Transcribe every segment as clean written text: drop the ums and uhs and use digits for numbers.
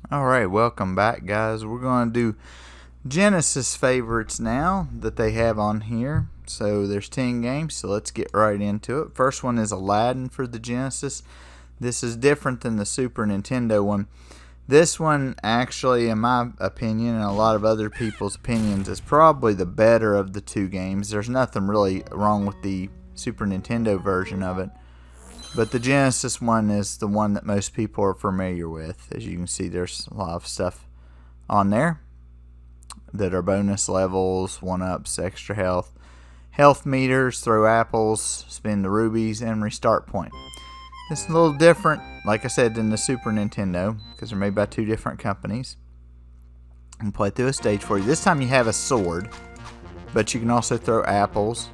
Alright, welcome back, guys. We're going to do Genesis favorites now that they have on here. So there's 10 games, so let's get right into it. First one is Aladdin for the Genesis. This is different than the Super Nintendo one. This one, actually, in my opinion, and a lot of other people's opinions, is probably the better of the two games. There's nothing really wrong with the Super Nintendo version of it. But the Genesis one is the one that most people are familiar with. As you can see, there's a lot of stuff on there that are bonus levels, 1-ups, extra health, health meters, throw apples, spin the rubies, and restart point. This is a little different, like I said, than the Super Nintendo, because they're made by two different companies. And play through a stage for you. This time you have a sword, but you can also throw apples,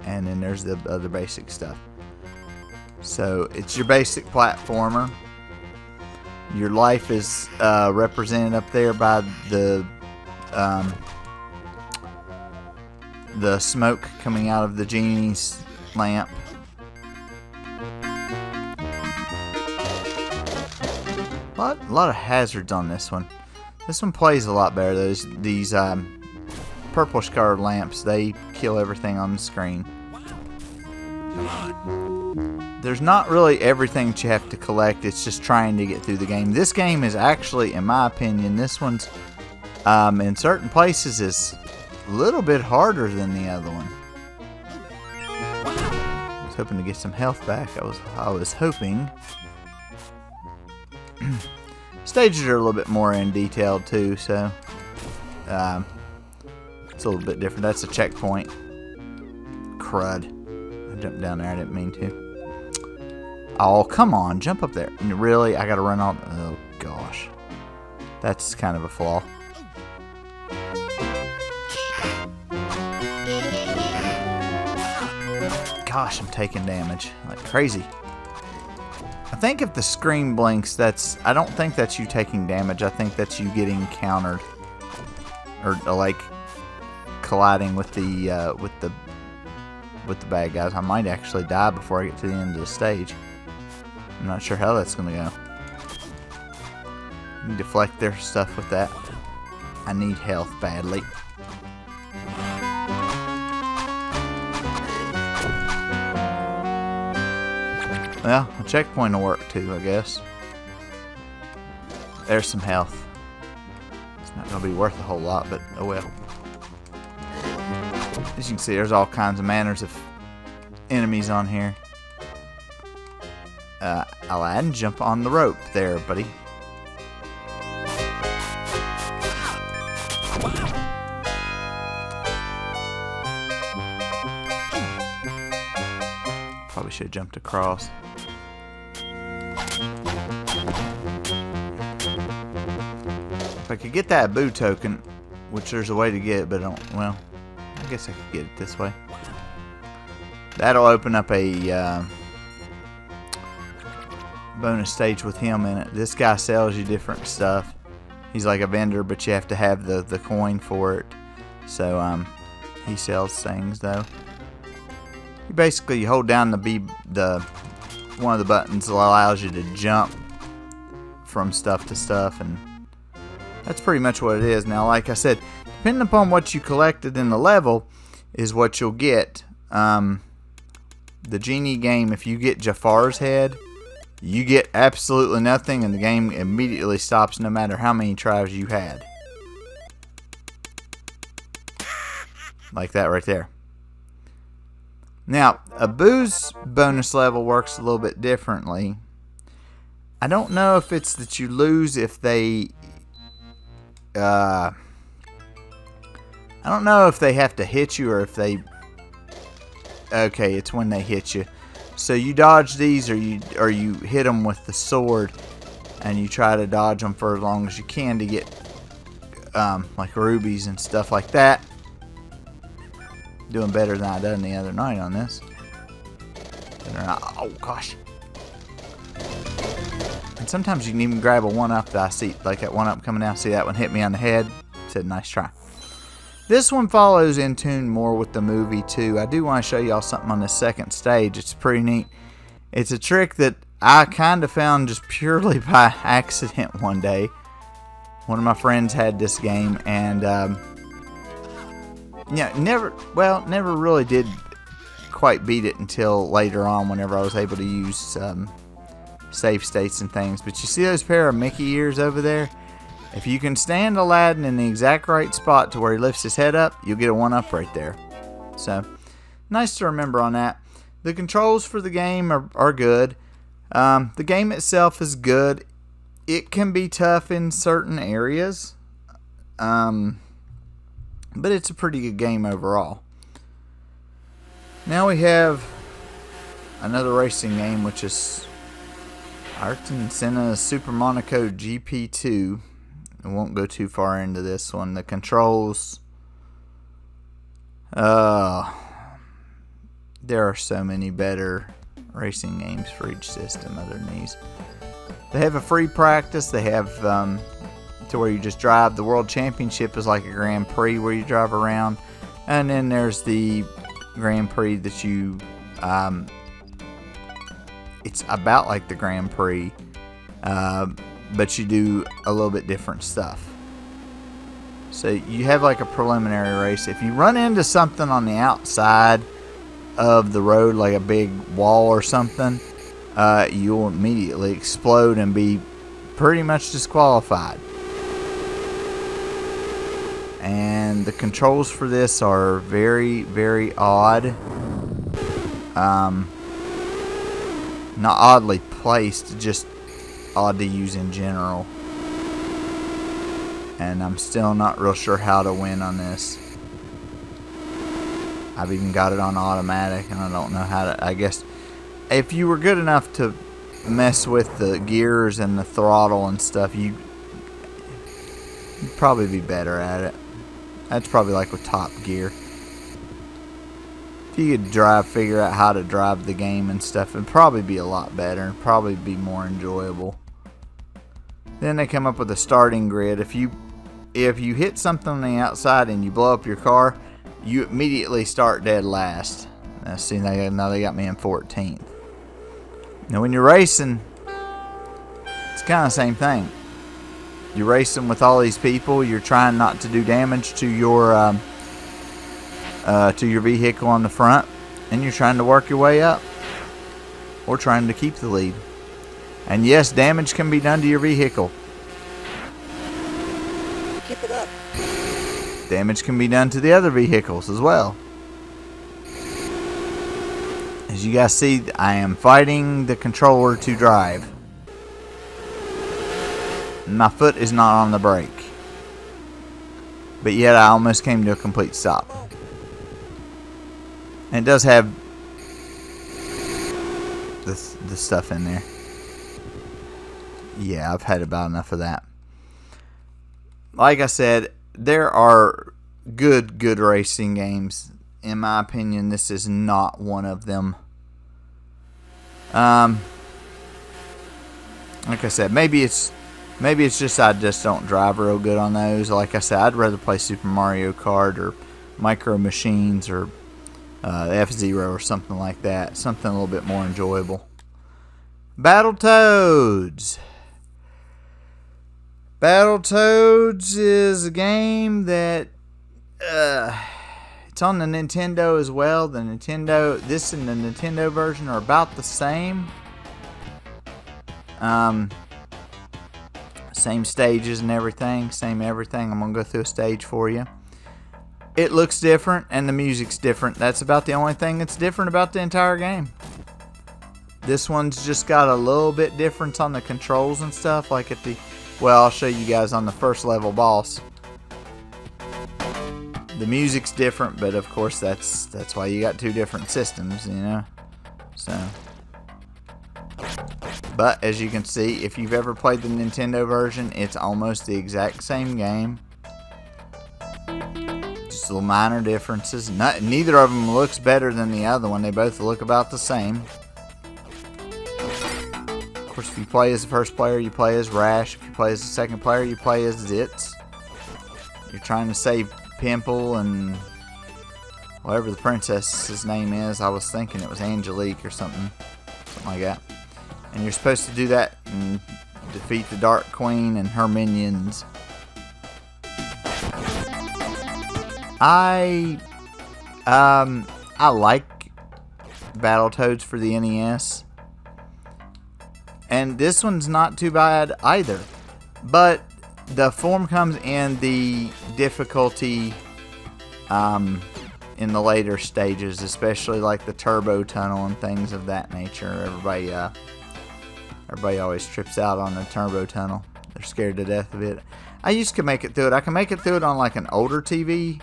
and then there's the other basic stuff. So it's your basic platformer. Your life is represented up there by the smoke coming out of the genie's lamp. A lot of hazards on this one. This one plays a lot better. These purplish colored lamps, they kill everything on the screen. There's not really everything that you have to collect. It's just trying to get through the game. This game is actually, in my opinion, this one's in certain places is a little bit harder than the other one. I was hoping to get some health back. I was hoping. Stages are a little bit more in detail too, so it's a little bit different. That's a checkpoint. Crud. I jumped down there. I didn't mean to. Oh, come on. Jump up there. Really? I gotta run on. Oh, gosh. That's kind of a flaw. Gosh, I'm taking damage like crazy. I think if the screen blinks, I don't think that's you taking damage. I think that's you getting countered. Or like colliding with the bad guys. I might actually die before I get to the end of the stage. I'm not sure how that's going to go. You can deflect their stuff with that. I need health badly. Well, a checkpoint will work too, I guess. There's some health. It's not going to be worth a whole lot, but oh well. As you can see, there's all kinds of manners of enemies on here. Aladdin, jump on the rope there, buddy. Probably should have jumped across. If I could get that boo token, which there's a way to get it, but I don't, well, I guess I could get it this way. That'll open up a bonus stage with him in it. This guy sells you different stuff. He's like a vendor, but you have to have the coin for it. So he sells things though. You basically hold down the one of the buttons that allows you to jump from stuff to stuff, and that's pretty much what it is. Now, like I said, depending upon what you collected in the level is what you'll get. The genie game, if you get Jafar's head, you get absolutely nothing, and the game immediately stops no matter how many tries you had. Like that right there. Now, Abu's bonus level works a little bit differently. I don't know if it's that you lose if they... I don't know if they have to hit you or if they... Okay, it's when they hit you. So you dodge these, or you hit them with the sword, and you try to dodge them for as long as you can to get like rubies and stuff like that. Doing better than I done the other night on this. Oh gosh! And sometimes you can even grab a 1-up that I see, like that 1-up coming down. See that one hit me on the head? Said nice try. This one follows in tune more with the movie too. I do want to show y'all something on the second stage. It's pretty neat. It's a trick that I kind of found just purely by accident one day. One of my friends had this game, and yeah, never really did quite beat it until later on whenever I was able to use save states and things. But you see those pair of Mickey ears over there? If you can stand Aladdin in the exact right spot to where he lifts his head up, you'll get a 1-up right there. So, nice to remember on that. The controls for the game are good. The game itself is good. It can be tough in certain areas. But it's a pretty good game overall. Now we have another racing game, which is Ayrton Senna Super Monaco GP2. I won't go too far into this one. The controls, there are so many better racing games for each system other than these. They have a free practice. They have to where you just drive. The World Championship is like a Grand Prix where you drive around, and then there's the Grand Prix that you it's about like the Grand Prix, but you do a little bit different stuff. So you have like a preliminary race. If you run into something on the outside of the road, like a big wall or something, you'll immediately explode and be pretty much disqualified. And the controls for this are very, very odd. Not oddly placed, just odd to use in general. And I'm still not real sure how to win on this. I've even got it on automatic, and I don't know how to. I guess if you were good enough to mess with the gears and the throttle and stuff, you'd probably be better at it. That's probably like with Top Gear. If you could figure out how to drive the game and stuff, it'd probably be a lot better and probably be more enjoyable. Then they come up with a starting grid. If you hit something on the outside and you blow up your car, you immediately start dead last. Now see, now they got me in 14th. Now when you're racing, it's kind of the same thing. You're racing with all these people. You're trying not to do damage to your vehicle on the front, and you're trying to work your way up, or trying to keep the lead. And yes, damage can be done to your vehicle. Keep it up. Damage can be done to the other vehicles as well. As you guys see, I am fighting the controller to drive. My foot is not on the brake. But yet I almost came to a complete stop. And it does have the stuff in there. Yeah, I've had about enough of that. Like I said, there are good racing games. In my opinion, this is not one of them. Like I said, maybe it's just I just don't drive real good on those. Like I said, I'd rather play Super Mario Kart or Micro Machines or F-Zero or something like that. Something a little bit more enjoyable. Battletoads. Battletoads is a game that it's on the Nintendo as well. This and the Nintendo version are about the same. Same stages and everything. Same everything. I'm going to go through a stage for you. It looks different and the music's different. That's about the only thing that's different about the entire game. This one's just got a little bit difference on the controls and stuff. Like at the... Well, I'll show you guys on the first level boss. The music's different, but of course that's why you got two different systems, you know. So... But as you can see, if you've ever played the Nintendo version, it's almost the exact same game. Just little minor differences. Neither of them looks better than the other one. They both look about the same. Of course, if you play as the first player, you play as Rash. If you play as the second player, you play as Zitz. You're trying to save Pimple and whatever the princess's name is. I was thinking it was Angelique or something like that. And you're supposed to do that and defeat the Dark Queen and her minions. I like Battletoads for the NES. And this one's not too bad either. But the form comes in the difficulty in the later stages, especially like the turbo tunnel and things of that nature. Everybody always trips out on the turbo tunnel. They're scared to death of it. I used to make it through it. I can make it through it on like an older TV.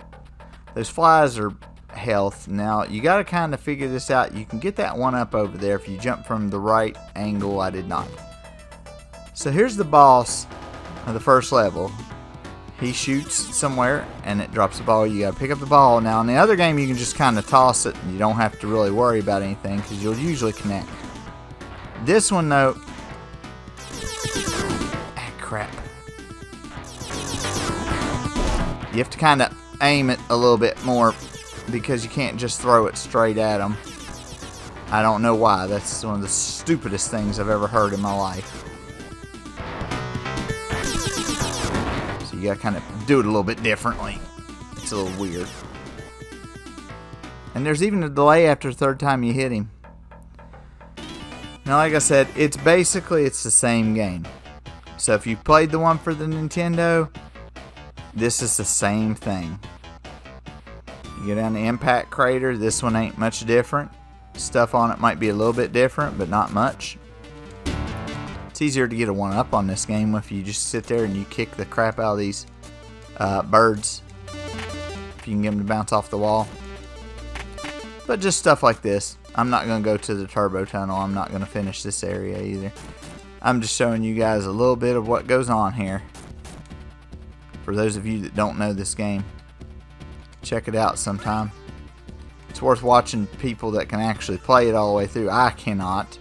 Those flies are health. Now you got to kind of figure this out. You can get that one up over there if you jump from the right angle. I did not. So here's the boss of the first level. He shoots somewhere and it drops the ball. You got to pick up the ball. Now in the other game you can just kind of toss it and you don't have to really worry about anything because you'll usually connect. This one though, crap. You have to kind of aim it a little bit more because you can't just throw it straight at them. I don't know why. That's one of the stupidest things I've ever heard in my life. So you gotta kind of do it a little bit differently. It's a little weird. And there's even a delay after the third time you hit him. Now, like I said, it's the same game. So if you played the one for the Nintendo, this is the same thing. You go down the impact crater. This one ain't much different. Stuff on it might be a little bit different, but not much. It's easier to get a one-up on this game if you just sit there and you kick the crap out of these birds. If you can get them to bounce off the wall. But just stuff like this. I'm not going to go to the turbo tunnel. I'm not going to finish this area either. I'm just showing you guys a little bit of what goes on here. For those of you that don't know this game, check it out sometime. It's worth watching people that can actually play it all the way through. I cannot.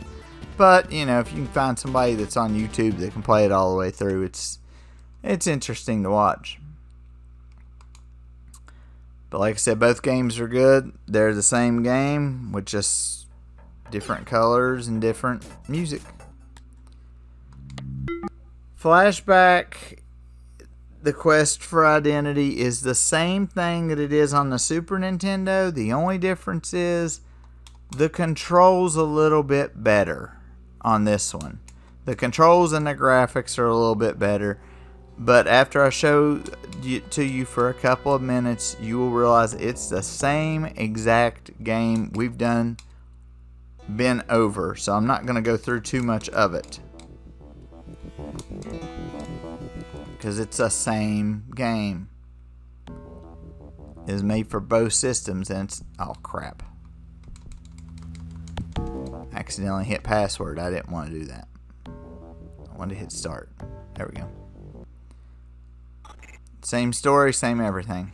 But, you know, if you can find somebody that's on YouTube that can play it all the way through, it's interesting to watch. But like I said, both games are good. They're the same game with just different colors and different music. Flashback, the quest for identity is the same thing that it is on the Super Nintendo. The only difference is the controls a little bit better on this one. The controls and the graphics are a little bit better. But after I show it to you for a couple of minutes, you will realize it's the same exact game we've been over. So I'm not going to go through too much of it, because it's the same game. It is made for both systems, and it's... oh crap. Accidentally hit password. I didn't want to do that. I wanted to hit start. There we go. Same story, same everything.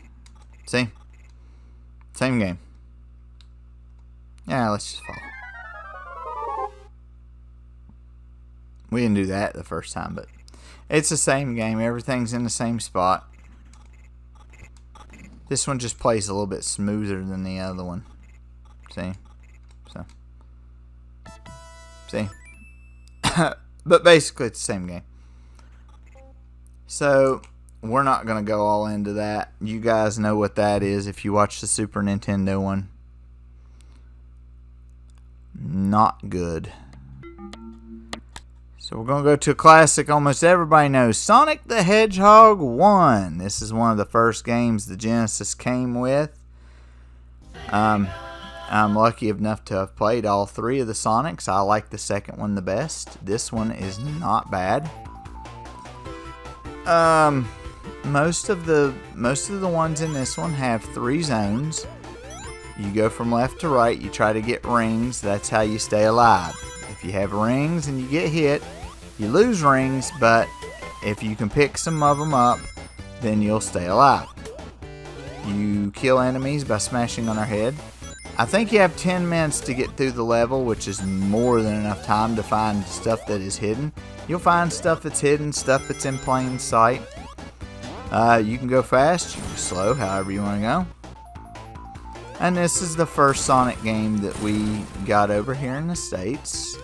See? Same game. Yeah, let's just follow. We didn't do that the first time, but it's the same game. Everything's in the same spot. This one just plays a little bit smoother than the other one. See? So. See? But basically it's the same game. So, we're not going to go all into that. You guys know what that is if you watch the Super Nintendo one. Not good. So we're going to go to a classic almost everybody knows. Sonic the Hedgehog 1. This is one of the first games the Genesis came with. I'm lucky enough to have played all three of the Sonics. I like the second one the best. This one is not bad. Most of the ones in this one have 3 zones. You go from left to right. You try to get rings. That's how you stay alive. If you have rings and you get hit, you lose rings, but if you can pick some of them up, then you'll stay alive. You kill enemies by smashing on their head. I think you have 10 minutes to get through the level, which is more than enough time to find stuff that is hidden. You'll find stuff that's hidden, stuff that's in plain sight. You can go fast, you can go slow, however you want to go. And this is the first Sonic game that we got over here in the States.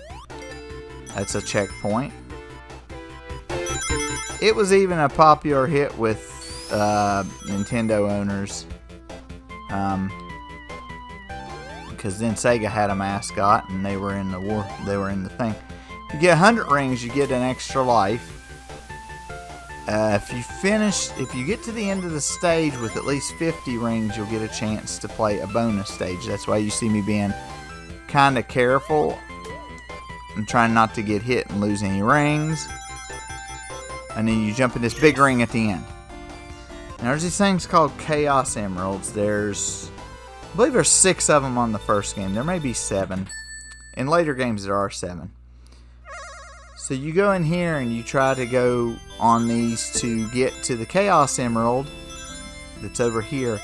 That's a checkpoint. It was even a popular hit with Nintendo owners. Because then Sega had a mascot and they were in the war. They were in the thing. If you get 100 rings, you get an extra life. If you get to the end of the stage with at least 50 rings, you'll get a chance to play a bonus stage. That's why you see me being kind of careful. I'm trying not to get hit and lose any rings. And then you jump in this big ring at the end. Now there's these things called Chaos Emeralds. I believe there's 6 of them on the first game. There may be 7. In later games there are 7. So you go in here and you try to go on these to get to the Chaos Emerald that's over here.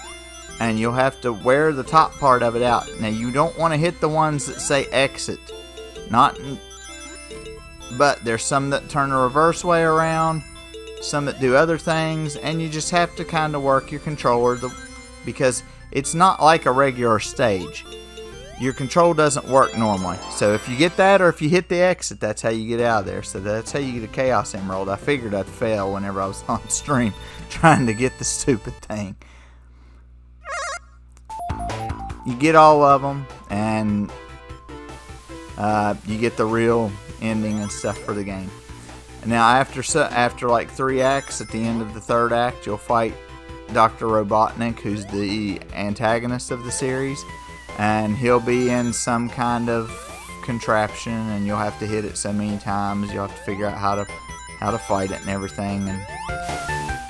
And you'll have to wear the top part of it out. Now you don't want to hit the ones that say exit. But there's some that turn the reverse way around. Some that do other things. And you just have to kind of work your controller. Because it's not like a regular stage. Your control doesn't work normally. So if you get that or if you hit the exit, that's how you get out of there. So that's how you get a Chaos Emerald. I figured I'd fail whenever I was on stream trying to get the stupid thing. You get all of them and you get the real ending and stuff for the game. Now after like 3 acts, at the end of the 3rd act, you'll fight Dr. Robotnik, who's the antagonist of the series. And he'll be in some kind of contraption, and you'll have to hit it so many times. You'll have to figure out how to fight it and everything, and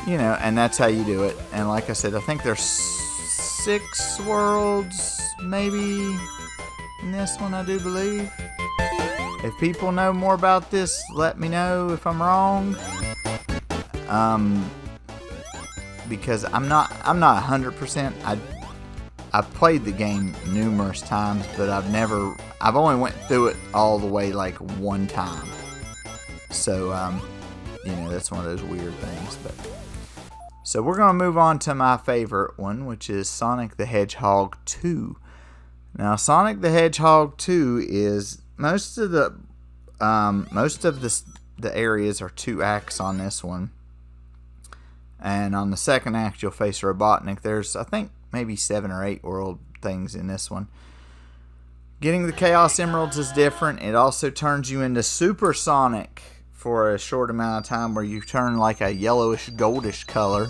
and that's how you do it. And like I said, I think there's 6 worlds maybe in this one, I do believe. If people know more about this, let me know if I'm wrong. Because I'm not 100%. I've played the game numerous times, but I've only went through it all the way like 1 time. So, that's one of those weird things. So we're going to move on to my favorite one, which is Sonic the Hedgehog 2. Now, Sonic the Hedgehog 2 is most of the areas are 2 acts on this one. And on the 2nd act, you'll face Robotnik. There's, I think, maybe 7 or 8 world things in this one. Getting the Chaos Emeralds is different. It also turns you into Super Sonic for a short amount of time, where you turn like a yellowish, goldish color.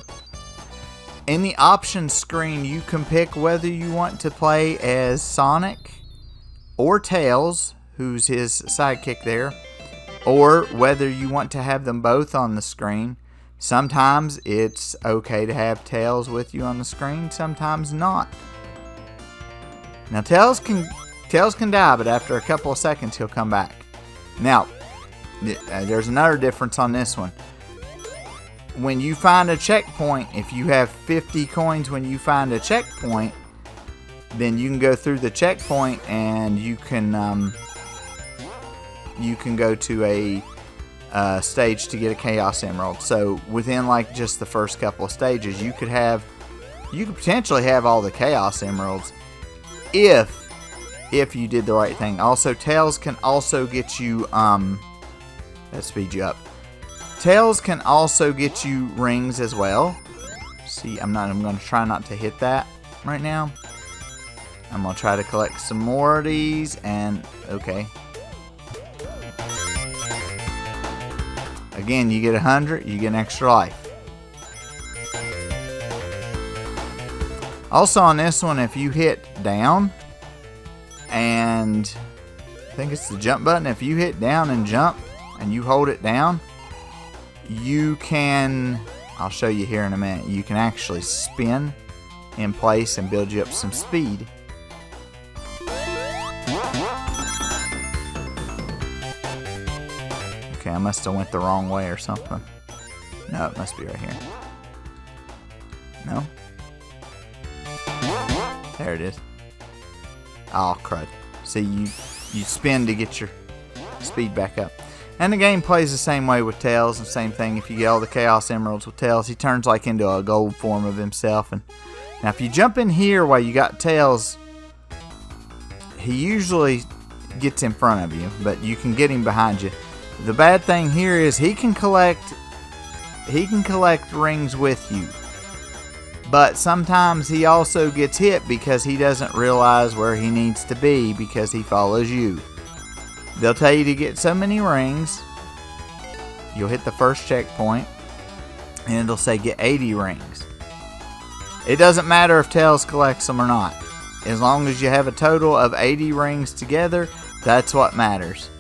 In the options screen, you can pick whether you want to play as Sonic or Tails, who's his sidekick there, or whether you want to have them both on the screen. Sometimes it's okay to have Tails with you on the screen, sometimes not. Now Tails can die, but after a couple of seconds he'll come back. Now, there's another difference on this one. When you find a checkpoint, if you have 50 coins when you find a checkpoint, then you can go through the checkpoint and you can go to a stage to get a Chaos Emerald. So within like just the first couple of stages, you could potentially have all the Chaos Emeralds if you did the right thing. Also, Tails can also get you that speeds you up. Tails can also get you rings as well. See, I'm going to try not to hit that right now. I'm going to try to collect some more of these, and okay. Again, you get 100, you get an extra life. Also on this one, if you hit down, and I think it's the jump button, if you hit down and jump, and you hold it down, you can, I'll show you here in a minute, you can actually spin in place and build you up some speed. Okay, I must have went the wrong way or something. No, it must be right here. No? There it is. Oh, crud. See, you spin to get your speed back up. And the game plays the same way with Tails. The same thing, if you get all the Chaos Emeralds with Tails, he turns like into a gold form of himself. And now if you jump in here while you got Tails, he usually gets in front of you, but you can get him behind you. The bad thing here is he can collect rings with you. But sometimes he also gets hit because he doesn't realize where he needs to be because he follows you. They'll tell you to get so many rings. You'll hit the first checkpoint and it'll say get 80 rings. It doesn't matter if Tails collects them or not. As long as you have a total of 80 rings together, that's what matters.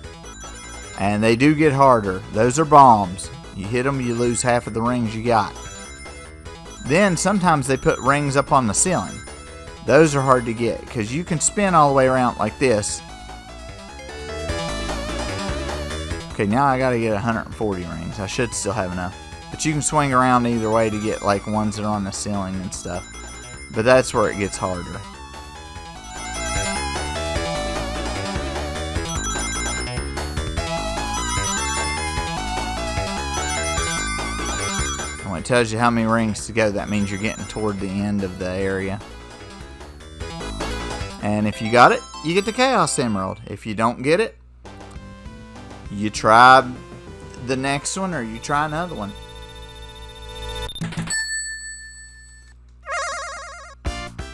And they do get harder. Those are bombs. You hit them, you lose half of the rings you got. Then sometimes they put rings up on the ceiling. Those are hard to get because you can spin all the way around like this. Okay, now I gotta get 140 rings. I should still have enough. But you can swing around either way to get like ones that are on the ceiling and stuff. But that's where it gets harder. When it tells you how many rings to go, that means you're getting toward the end of the area. And if you got it, you get the Chaos Emerald. If you don't get it, you try the next one or you try another one.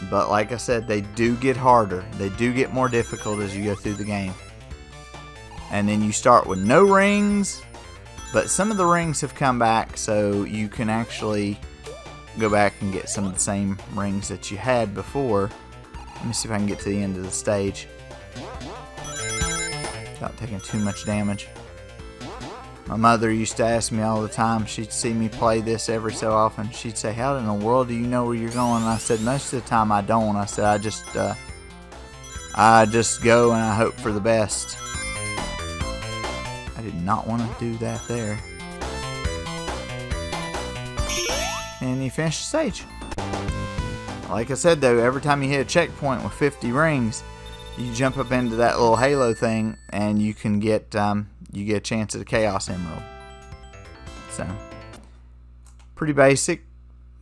But like I said, they do get harder. They do get more difficult as you go through the game. And then you start with no rings. But some of the rings have come back, so you can actually go back and get some of the same rings that you had before. Let me see if I can get to the end of the stage without taking too much damage. My mother used to ask me all the time. She'd see me play this every so often. She'd say, how in the world do you know where you're going? And I said, most of the time I don't. I said, I just go and I hope for the best. I did not want to do that there. And you finish the stage. Like I said though, every time you hit a checkpoint with 50 rings, you jump up into that little halo thing and you can get you get a chance at a Chaos Emerald. So pretty basic,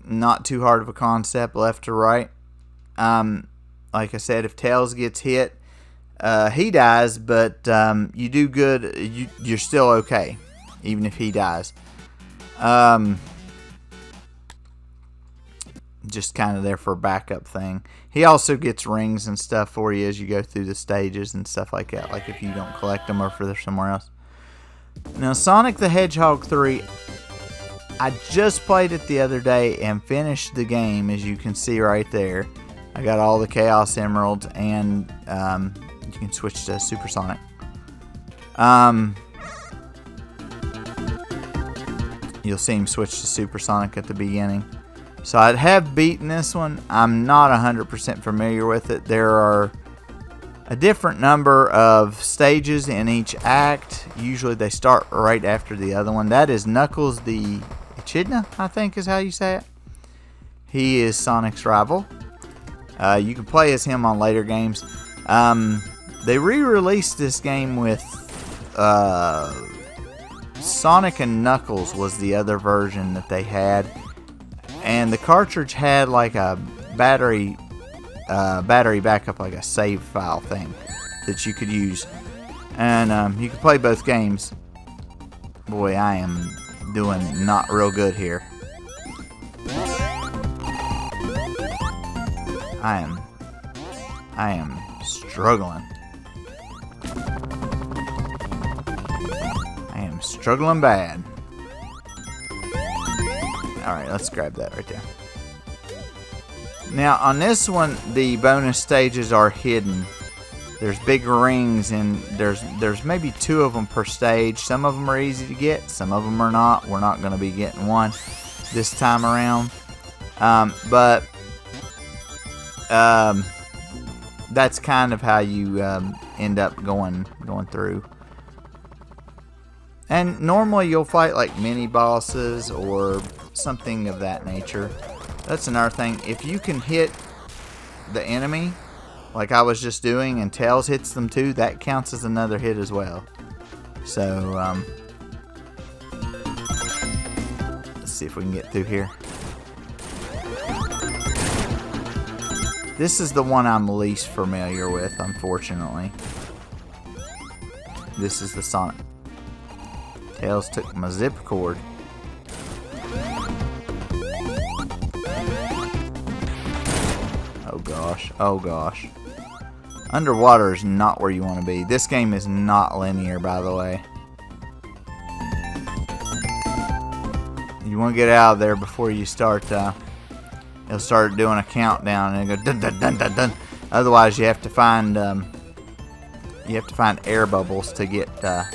not too hard of a concept, left to right. Like I said, if Tails gets hit, he dies, but you do good. You're still okay, even if he dies. Just kind of there for a backup thing. He also gets rings and stuff for you as you go through the stages and stuff like that. Like if you don't collect them or if they're somewhere else. Now, Sonic the Hedgehog 3, I just played it the other day and finished the game, as you can see right there. I got all the Chaos Emeralds and you can switch to Super Sonic. You'll see him switch to Super Sonic at the beginning. So I have beaten this one. I'm not 100% familiar with it. There are a different number of stages in each act. Usually they start right after the other one. That is Knuckles the Echidna, I think is how you say it. He is Sonic's rival. You can play as him on later games. They re-released this game with Sonic and Knuckles was the other version that they had. And the cartridge had like a battery backup, like a save file thing that you could use. And you could play both games. Boy, I am doing not real good here. I am struggling. I am struggling bad. Alright, let's grab that right there. Now, on this one, the bonus stages are hidden. There's big rings, and there's maybe 2 of them per stage. Some of them are easy to get, some of them are not. We're not going to be getting one this time around. That's kind of how you end up going through. And normally you'll fight like mini bosses or something of that nature. That's another thing. If you can hit the enemy, like I was just doing, and Tails hits them too, that counts as another hit as well. So, let's see if we can get through here. This is the one I'm least familiar with, unfortunately. This is the Sonic. Tails took my zip cord. Oh gosh, oh gosh. Underwater is not where you want to be. This game is not linear, by the way. You want to get out of there before you start, it'll start doing a countdown and it'll go dun dun dun dun dun. Otherwise you have to find air bubbles to get, crap.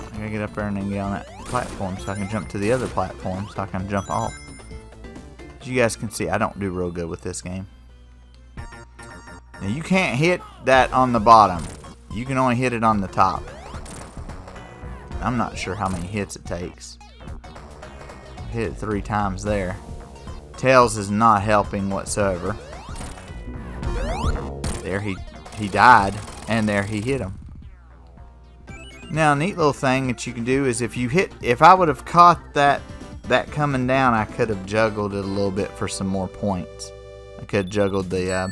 I gotta get up there and then get on that platform so I can jump to the other platform so I can jump off. As you guys can see, I don't do real good with this game. Now you can't hit that on the bottom. You can only hit it on the top. I'm not sure how many hits it takes. Hit it 3 times there. Tails is not helping whatsoever. There he died, and there he hit him. Now, a neat little thing that you can do is if I would have caught that coming down, I could have juggled it a little bit for some more points. I could have juggled the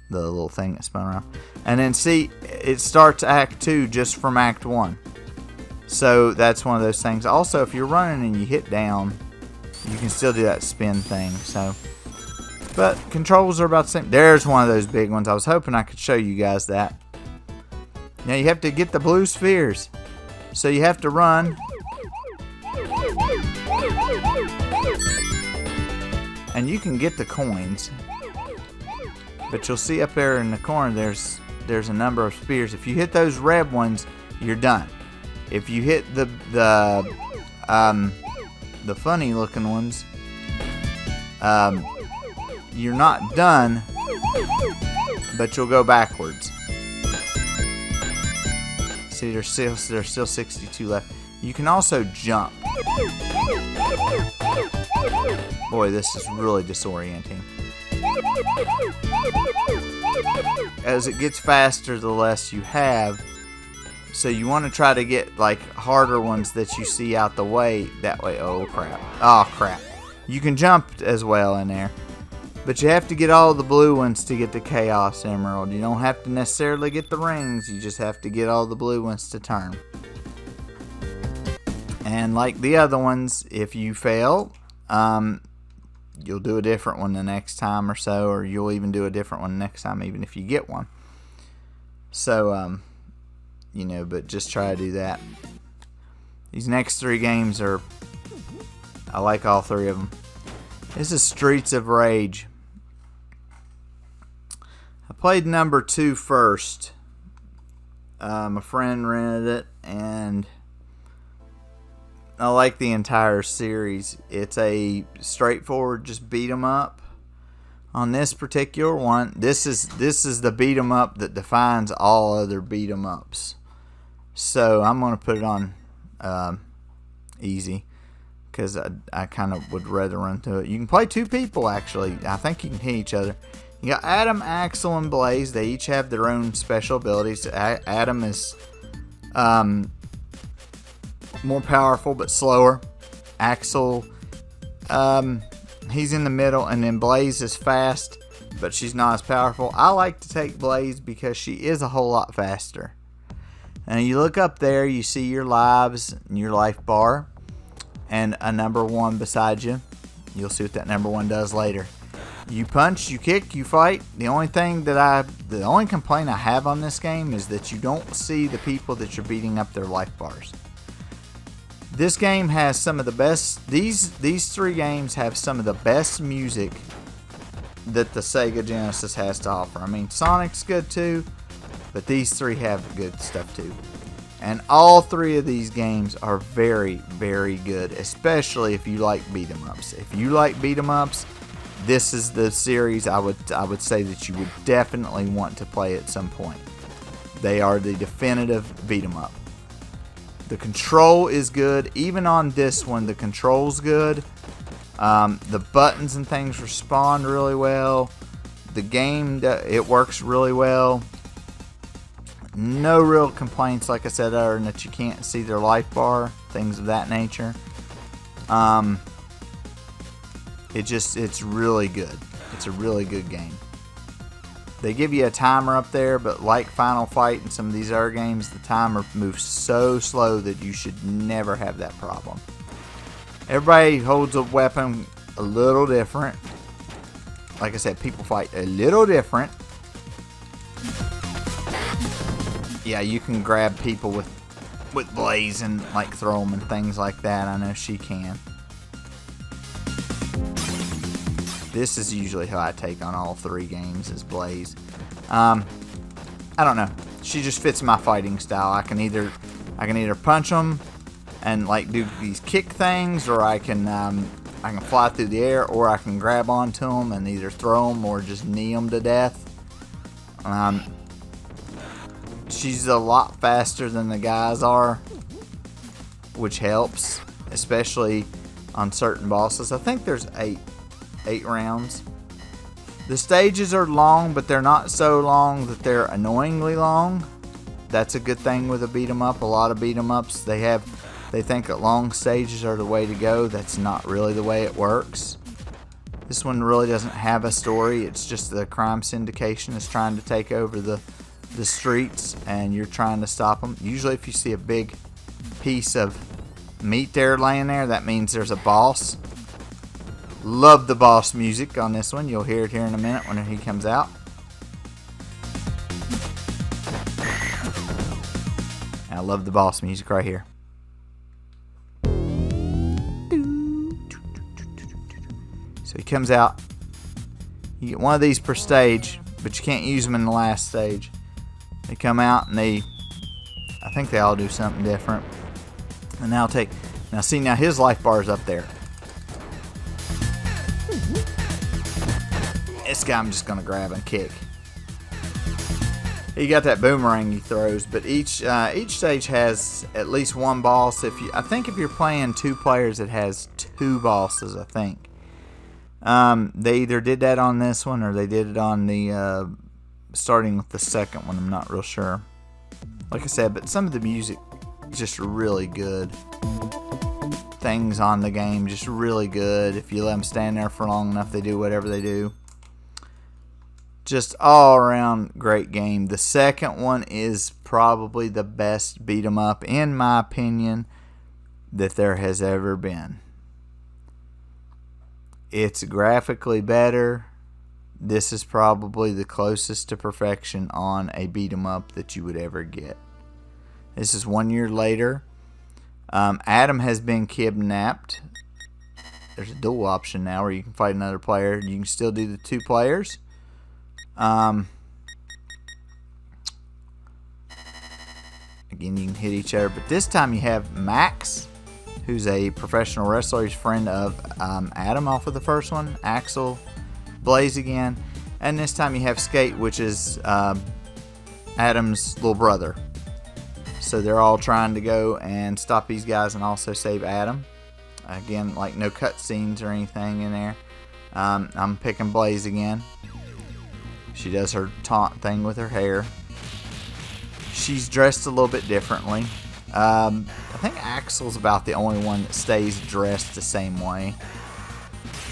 little thing that spun around. And then see, it starts Act 2 just from Act 1. So that's one of those things. Also, if you're running and you hit down, you can still do that spin thing. So, but controls are about the same. There's one of those big ones. I was hoping I could show you guys that. Now you have to get the blue spheres. So you have to run. And you can get the coins. But you'll see up there in the corner there's a number of spheres. If you hit those red ones, you're done. If you hit the funny looking ones, you're not done, but you'll go backwards. See, there's still 62 left. You can also jump. Boy, this is really disorienting. As it gets faster, the less you have. So you want to try to get like harder ones that you see out the way. That way, oh crap. Oh crap. You can jump as well in there. But you have to get all the blue ones to get the Chaos Emerald. You don't have to necessarily get the rings. You just have to get all the blue ones to turn. And like the other ones, if you fail, you'll do a different one the next time or so. Or you'll even do a different one next time even if you get one. So, you know, but just try to do that. These next 3 games I like all 3 of them. This is Streets of Rage. I played number 2 first. My friend rented it, and I like the entire series. It's a straightforward, just beat 'em up. On this particular one, this is the beat 'em up that defines all other beat 'em ups. So I'm gonna put it on easy. Because I kind of would rather run through it. You can play 2 people, actually. I think you can hit each other. You got Adam, Axel, and Blaze. They each have their own special abilities. Adam is more powerful but slower. Axel, he's in the middle. And then Blaze is fast, but she's not as powerful. I like to take Blaze because she is a whole lot faster. And you look up there, you see your lives and your life bar. And a number 1 beside you. You'll see what that number 1 does later. You punch, you kick, you fight. The only complaint I have on this game is that you don't see the people that you're beating up their life bars. This game has some of the best. These 3 games have some of the best music that the Sega Genesis has to offer. I mean, Sonic's good too, but these 3 have good stuff too. And all 3 of these games are very, very good, especially if you like beat 'em ups. If you like beat 'em ups, this is the series I would say that you would definitely want to play at some point. They are the definitive beat 'em up. The control is good. Even on this one, the control's good. The buttons and things respond really well. The game, it works really well. No real complaints, like I said, other than that you can't see their life bar, things of that nature. It's really good. It's a really good game. They give you a timer up there, but like Final Fight and some of these other games, the timer moves so slow that you should never have that problem. Everybody holds a weapon a little different. Like I said, people fight a little different. Yeah, you can grab people with Blaze and like throw them and things like that. I know she can. This is usually how I take on all 3 games, is Blaze. I don't know. She just fits my fighting style. I can either punch them and like do these kick things, or I can fly through the air, or I can grab onto them and either throw them or just knee them to death. She's a lot faster than the guys are, which helps, especially on certain bosses. I think there's 8 rounds. The stages are long, but they're not so long that they're annoyingly long. That's a good thing with a beat 'em up. A lot of beat 'em ups, they think that long stages are the way to go. That's not really the way it works. This one really doesn't have a story. It's just the crime syndication is trying to take over the streets, and you're trying to stop them. Usually if you see a big piece of meat there laying there, that means there's a boss. Love the boss music on this one. You'll hear it here in a minute when he comes out. I love the boss music right here. So he comes out. You get one of these per stage, but you can't use them in the last stage. They come out and I think they all do something different. And now see, now his life bar is up there. This guy I'm just going to grab and kick. He got that boomerang he throws, but each stage has at least one boss. I think if you're playing 2 players, it has 2 bosses, I think. They either did that on this one, or they did it on the starting with the second one. I'm not real sure. Like I said, but some of the music is just really good. Things on the game just really good. If you let them stand there for long enough, they do whatever they do. Just all around great game. The second one is probably the best beat 'em up, in my opinion, that there has ever been. It's graphically better. This is probably the closest to perfection on a beat 'em up that you would ever get. This is 1 year later. Adam has been kidnapped. There's a dual option now where you can fight another player. You can still do the 2 players. Again, you can hit each other, but this time you have Max, who's a professional wrestler. He's a friend of Adam off of the first one, Axel, Blaze again, and this time you have Skate, which is Adam's little brother. So they're all trying to go and stop these guys and also save Adam. Again, like no cutscenes or anything in there. I'm picking Blaze again. She does her taunt thing with her hair. She's dressed a little bit differently. I think Axel's about the only one that stays dressed the same way.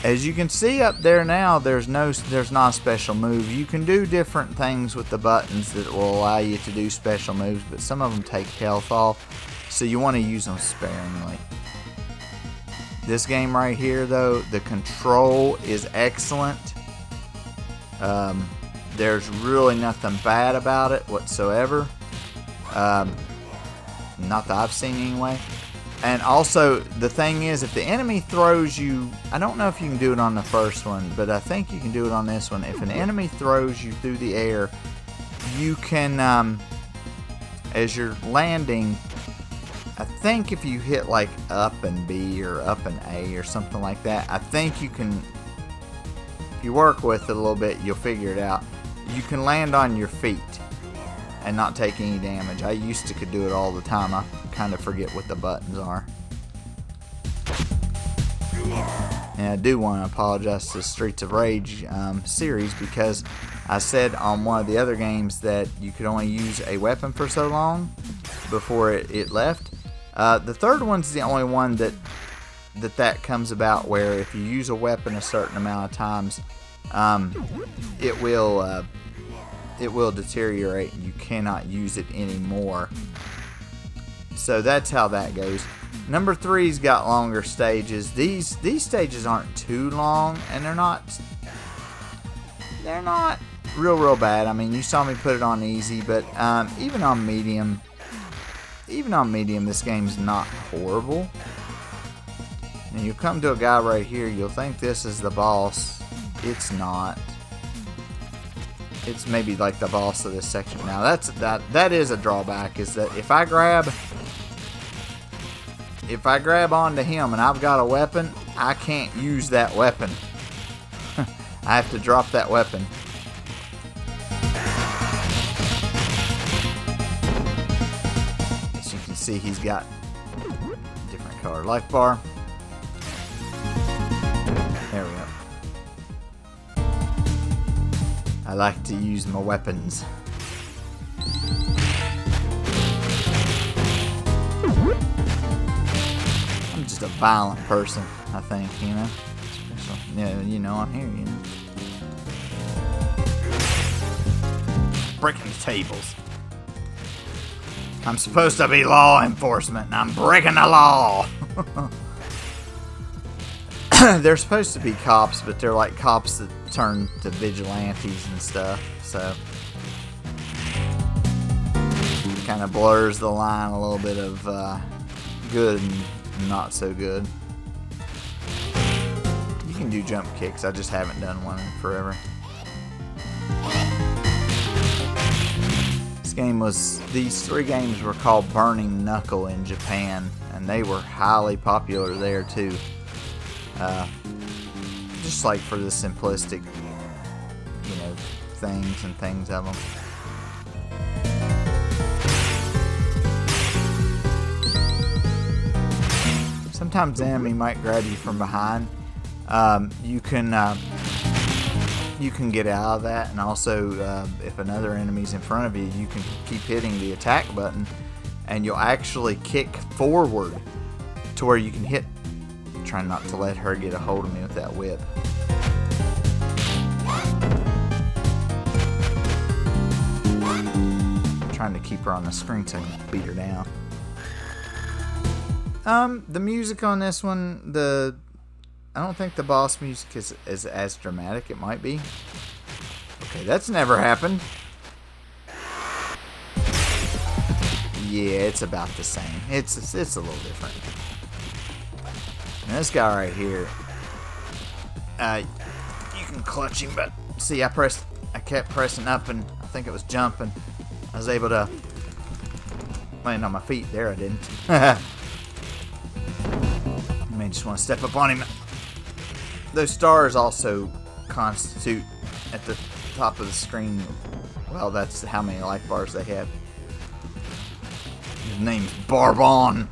As you can see up there now, there's not a special move. You can do different things with the buttons that will allow you to do special moves, but some of them take health off, so you want to use them sparingly. This game right here, though, the control is excellent. There's really nothing bad about it whatsoever. Not that I've seen anyway. And also, the thing is, if the enemy throws you, I don't know if you can do it on the first one, but I think you can do it on this one. If an enemy throws you through the air, you can, as you're landing, I think if you hit like up and B or up and A or something like that, I think you can, if you work with it a little bit, you'll figure it out. You can land on your feet and not take any damage. I used to could do it all the time. I kind of forget what the buttons are. And I do want to apologize to Streets of Rage series, because I said on one of the other games that you could only use a weapon for so long before it left. The third one's the only one that comes about, where if you use a weapon a certain amount of times, it will it will deteriorate and you cannot use it anymore. So that's how that goes. Number 3's got longer stages. These stages aren't too long, and they're not real bad. I mean, you saw me put it on easy, but even on medium, this game's not horrible. And you come to a guy right here, you'll think this is the boss. It's not. It's maybe like the boss of this section. Now that is a drawback, is that if I grab onto him and I've got a weapon, I can't use that weapon. I have to drop that weapon. As you can see, he's got a different color life bar. There we go. I like to use my weapons. I'm just a violent person, I think, you know. Yeah, you know, I'm here, you know. Breaking the tables. I'm supposed to be law enforcement, and I'm breaking the law. They're supposed to be cops, but they're like cops that turn to vigilantes and stuff, so it kind of blurs the line a little bit of good and not so good. You can do jump kicks, I just haven't done one in forever. These 3 games were called Burning Knuckle in Japan, and they were highly popular there too. Just like for the simplistic, you know, things of them. Sometimes the enemy might grab you from behind. You can get out of that, and also if another enemy's in front of you, you can keep hitting the attack button, and you'll actually kick forward to where you can hit. Trying not to let her get a hold of me with that whip. I'm trying to keep her on the screen so I can beat her down. The music on this one, I don't think the boss music is as dramatic. It might be. Okay, that's never happened. Yeah, it's about the same. It's a little different. And this guy right here, you can clutch him, but see, I kept pressing up, and I think it was jumping. I was able to land on my feet. There I didn't. You may just want to step up on him. Those stars also constitute at the top of the screen. Well, that's how many life bars they have. His name's Barbon.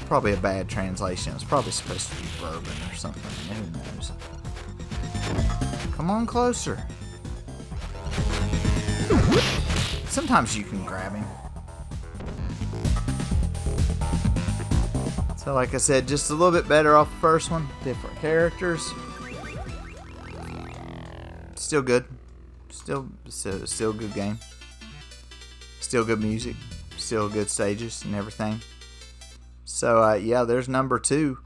Probably a bad translation. It's probably supposed to be bourbon or something. Who knows? Come on closer. Sometimes you can grab him. So like I said, just a little bit better off the first one. Different characters. Still good. Still a good game. Still good music. Still good stages and everything. So, yeah, there's number 2.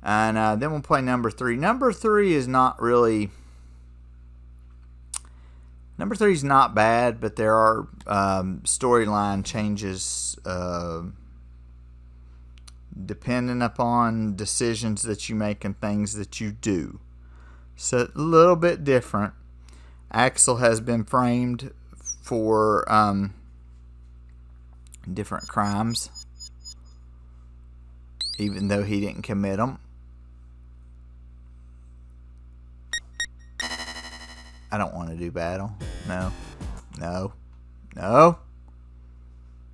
And then we'll play number 3. Number 3 is not really... Number 3 is not bad, but there are storyline changes depending upon decisions that you make and things that you do. So, a little bit different. Axel has been framed for different crimes, even though he didn't commit them. I don't want to do battle. No.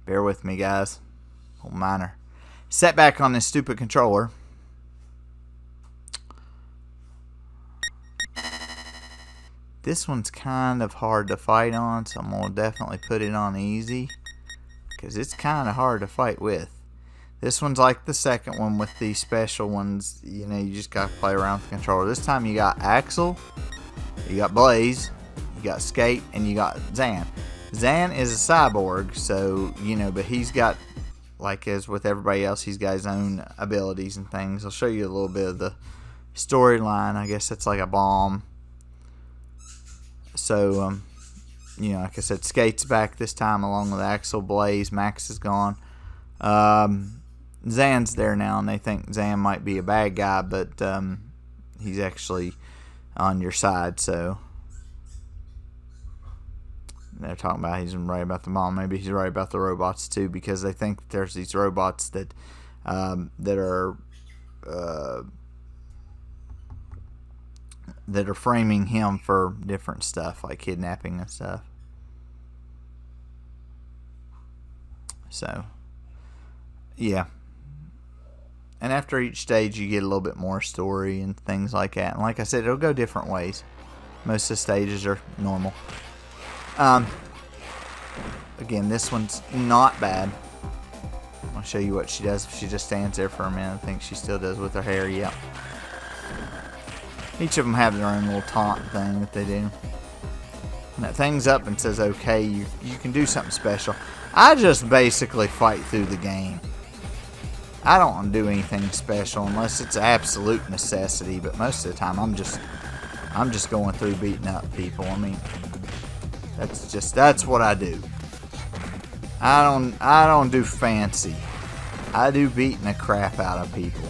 Bear with me, guys. Little minor setback on this stupid controller. This one's kind of hard to fight on, so I'm going to definitely put it on easy, because it's kind of hard to fight with. This one's like the second one with these special ones. You know, you just got to play around with the controller. This time you got Axel, you got Blaze, got Skate, and you got Zan. Zan is a cyborg, so, you know, but he's got, like as with everybody else, he's got his own abilities and things. I'll show you a little bit of the storyline. I guess it's like a bomb. So, you know, like I said, Skate's back this time along with Axel, Blaze. Max is gone. Zan's there now, and they think Zan might be a bad guy, but he's actually on your side, so they're talking about he's right about the mom. Maybe he's right about the robots too, because they think that there's these robots that are framing him for different stuff, like kidnapping and stuff. So, yeah. And after each stage, you get a little bit more story and things like that. And like I said, it'll go different ways. Most of the stages are normal. Again, this one's not bad. I'll show you what she does if she just stands there for a minute. I think she still does with her hair. Yep. Each of them have their own little taunt thing that they do. When that thing's up and says okay, you can do something special. I just basically fight through the game. I don't do anything special unless it's absolute necessity, but most of the time I'm just going through beating up people. I mean, that's what I do. I don't do fancy. I do beating the crap out of people.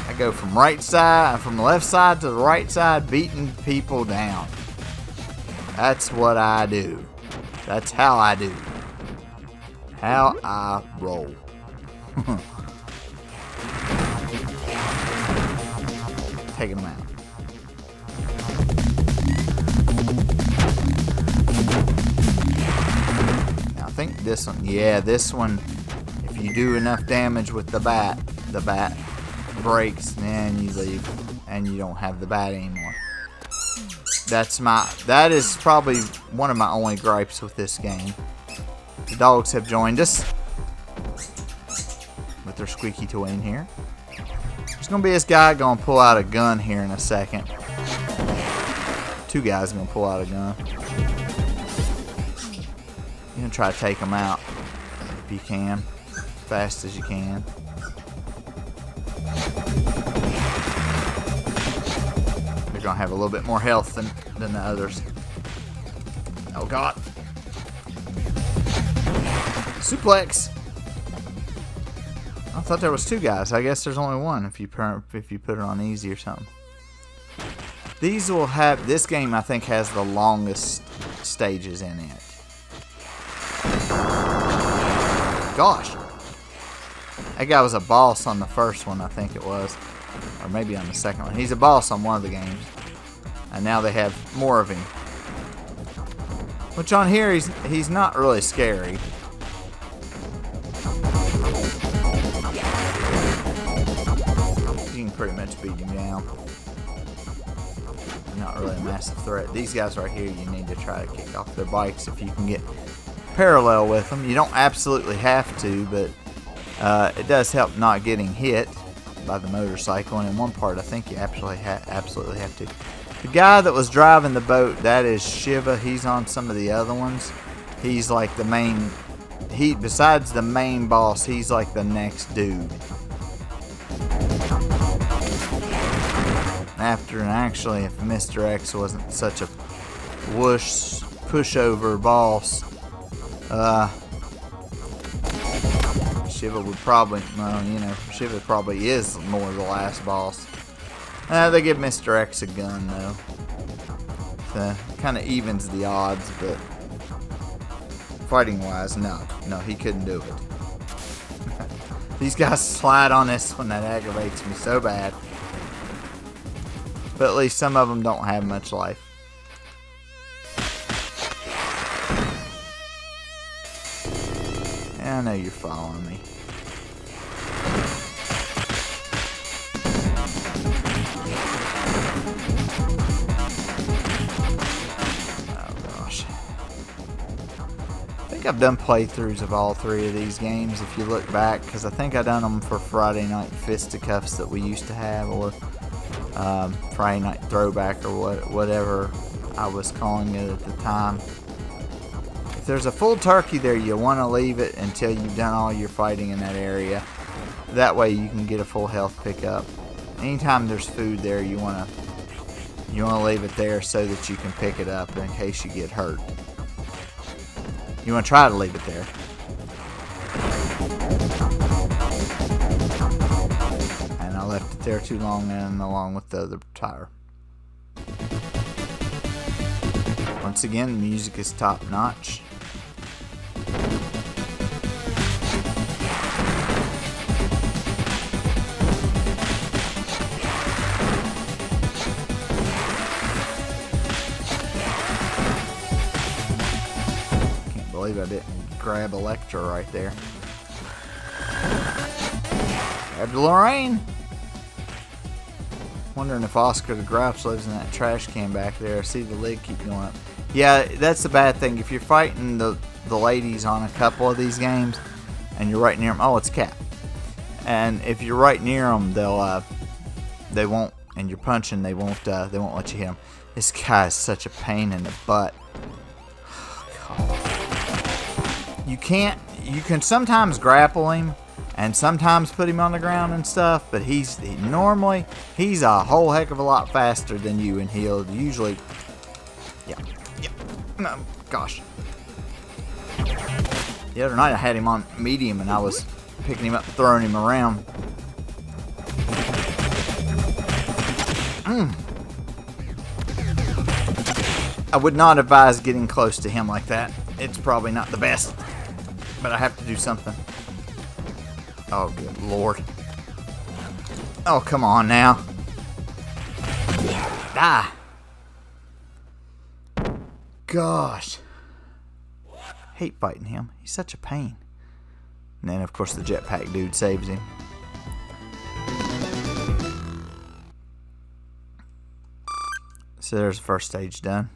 I go from the left side to the right side, beating people down. That's what I do. That's how I do. How I roll. Taking them out. Now I think this one, yeah, this one, if you do enough damage with the bat breaks, and you leave, and you don't have the bat anymore. That is probably one of my only gripes with this game. The dogs have joined us with their squeaky toy in here. There's going to be this guy going to pull out a gun here in a second. Two guys are going to pull out a gun. You're going to try to take them out if you can, as fast as you can. They're going to have a little bit more health than the others. Oh, God. Suplex. I thought there was two guys. I guess there's only one if you put it on easy or something. These will have, this game I think has the longest stages in it. Gosh. That guy was a boss on the first one, I think it was. Or maybe on the second one. He's a boss on one of the games. And now they have more of him. Which on here, he's not really scary. You can pretty much beat him down. Not really a massive threat. These guys right here, you need to try to kick off their bikes if you can get parallel with them. You don't absolutely have to, but it does help not getting hit by the motorcycle. And in one part, I think you absolutely have to. The guy that was driving the boat, that is Shiva. He's on some of the other ones. He's like the main. Besides the main boss, he's like the next dude. After, and actually, if Mr. X wasn't such a whoosh pushover boss, Shiva would probably, well, you know, Shiva probably is more the last boss. They give Mr. X a gun, though. So, kind of evens the odds, but fighting-wise, no, he couldn't do it. These guys slide on this one, that aggravates me so bad. But at least some of them don't have much life. Yeah, I know you're following me. Oh gosh. I think I've done playthroughs of all three of these games if you look back, because I think I done them for Friday Night Fisticuffs that we used to have, or Friday Night Throwback or whatever I was calling it at the time. If there's a full turkey there, you want to leave it until you've done all your fighting in that area. That way you can get a full health pickup. Anytime there's food there, you want to leave it there so that you can pick it up in case you get hurt. You want to try to leave it there. And I left it there too long, and along with the other tire. Once again, the music is top notch. Can't believe I didn't grab Electra right there. Grabbed Lorraine. Wondering if Oscar the Grouch lives in that trash can back there. I see the lid keep going up. Yeah, that's the bad thing. If you're fighting the ladies on a couple of these games and you're right near them, oh, it's Cap. And if you're right near them, they won't, and you're punching, they won't let you hit them. This guy is such a pain in the butt. You can sometimes grapple him and sometimes put him on the ground and stuff, but normally he's a whole heck of a lot faster than you, and he'll usually, no, gosh. The other night I had him on medium and I was picking him up and throwing him around. I would not advise getting close to him like that. It's probably not the best, but I have to do something. Oh, good Lord. Oh, come on now. Die. Gosh. Hate fighting him. He's such a pain. And then, of course, the jetpack dude saves him. So there's the first stage done.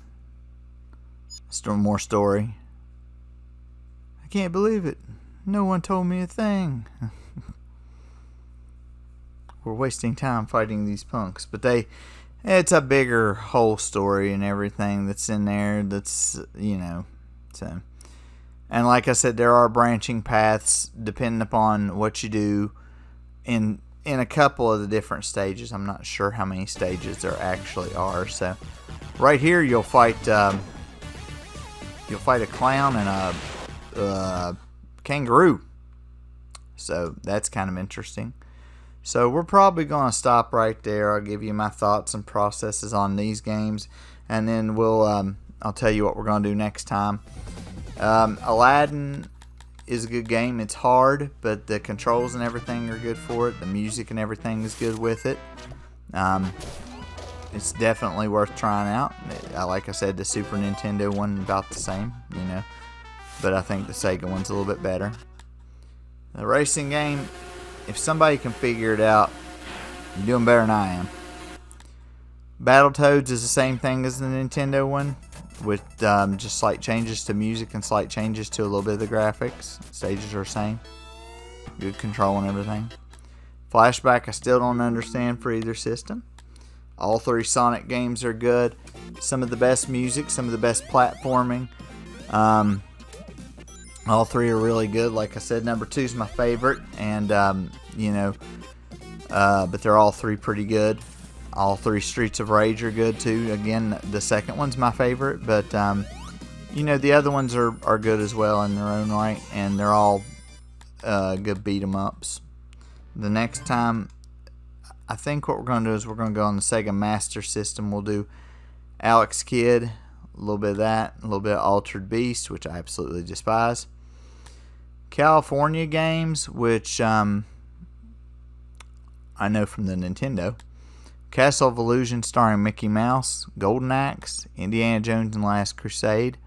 Still more story. I can't believe it. No one told me a thing. We're wasting time fighting these punks. But it's a bigger whole story and everything that's in there. That's, so. And like I said, there are branching paths depending upon what you do in a couple of the different stages. I'm not sure how many stages there actually are. So right here you'll fight a clown and a kangaroo. So that's kind of interesting. So we're probably going to stop right there. I'll give you my thoughts and processes on these games, and then I'll tell you what we're going to do next time. Aladdin is a good game. It's hard, but the controls and everything are good for it. The music and everything is good with it. It's definitely worth trying out. Like I said, the Super Nintendo one about the same, but I think the Sega one's a little bit better. The racing game, if somebody can figure it out, you're doing better than I am. Battletoads is the same thing as the Nintendo one, with just slight changes to music and slight changes to a little bit of the graphics. Stages are the same. Good control and everything. Flashback I still don't understand for either system. All three Sonic games are good. Some of the best music, some of the best platforming. All three are really good. Like I said, number 2 is my favorite, and but they're all three pretty good. All three Streets of Rage are good too. Again, the second one's my favorite, but the other ones are good as well in their own right, and they're all good beat 'em ups. The next time, I think what we're going to do is we're going to go on the Sega Master System. We'll do Alex Kidd, a little bit of that, a little bit of Altered Beast, which I absolutely despise. California games, which I know from the Nintendo. Castle of Illusion starring Mickey Mouse, Golden Axe, Indiana Jones and the Last Crusade,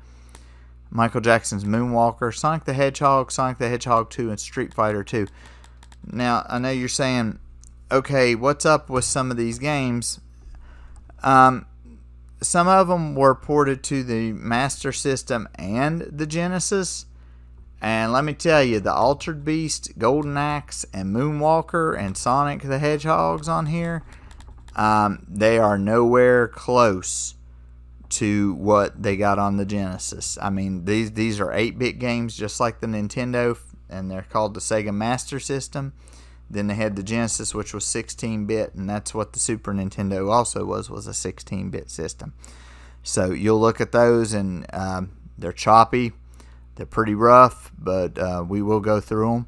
Michael Jackson's Moonwalker, Sonic the Hedgehog 2, and Street Fighter 2. Now, I know you're saying, okay, what's up with some of these games? Some of them were ported to the Master System and the Genesis. And let me tell you, the Altered Beast, Golden Axe, and Moonwalker, and Sonic the Hedgehogs on here, They are nowhere close to what they got on the Genesis. I mean, these are 8-bit games just like the Nintendo, and they're called the Sega Master System. Then they had the Genesis, which was 16-bit, and that's what the Super Nintendo also was a 16-bit system. So you'll look at those, and they're choppy. They're pretty rough, but we will go through them,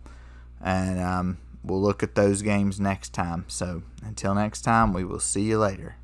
and we'll look at those games next time. So until next time, we will see you later.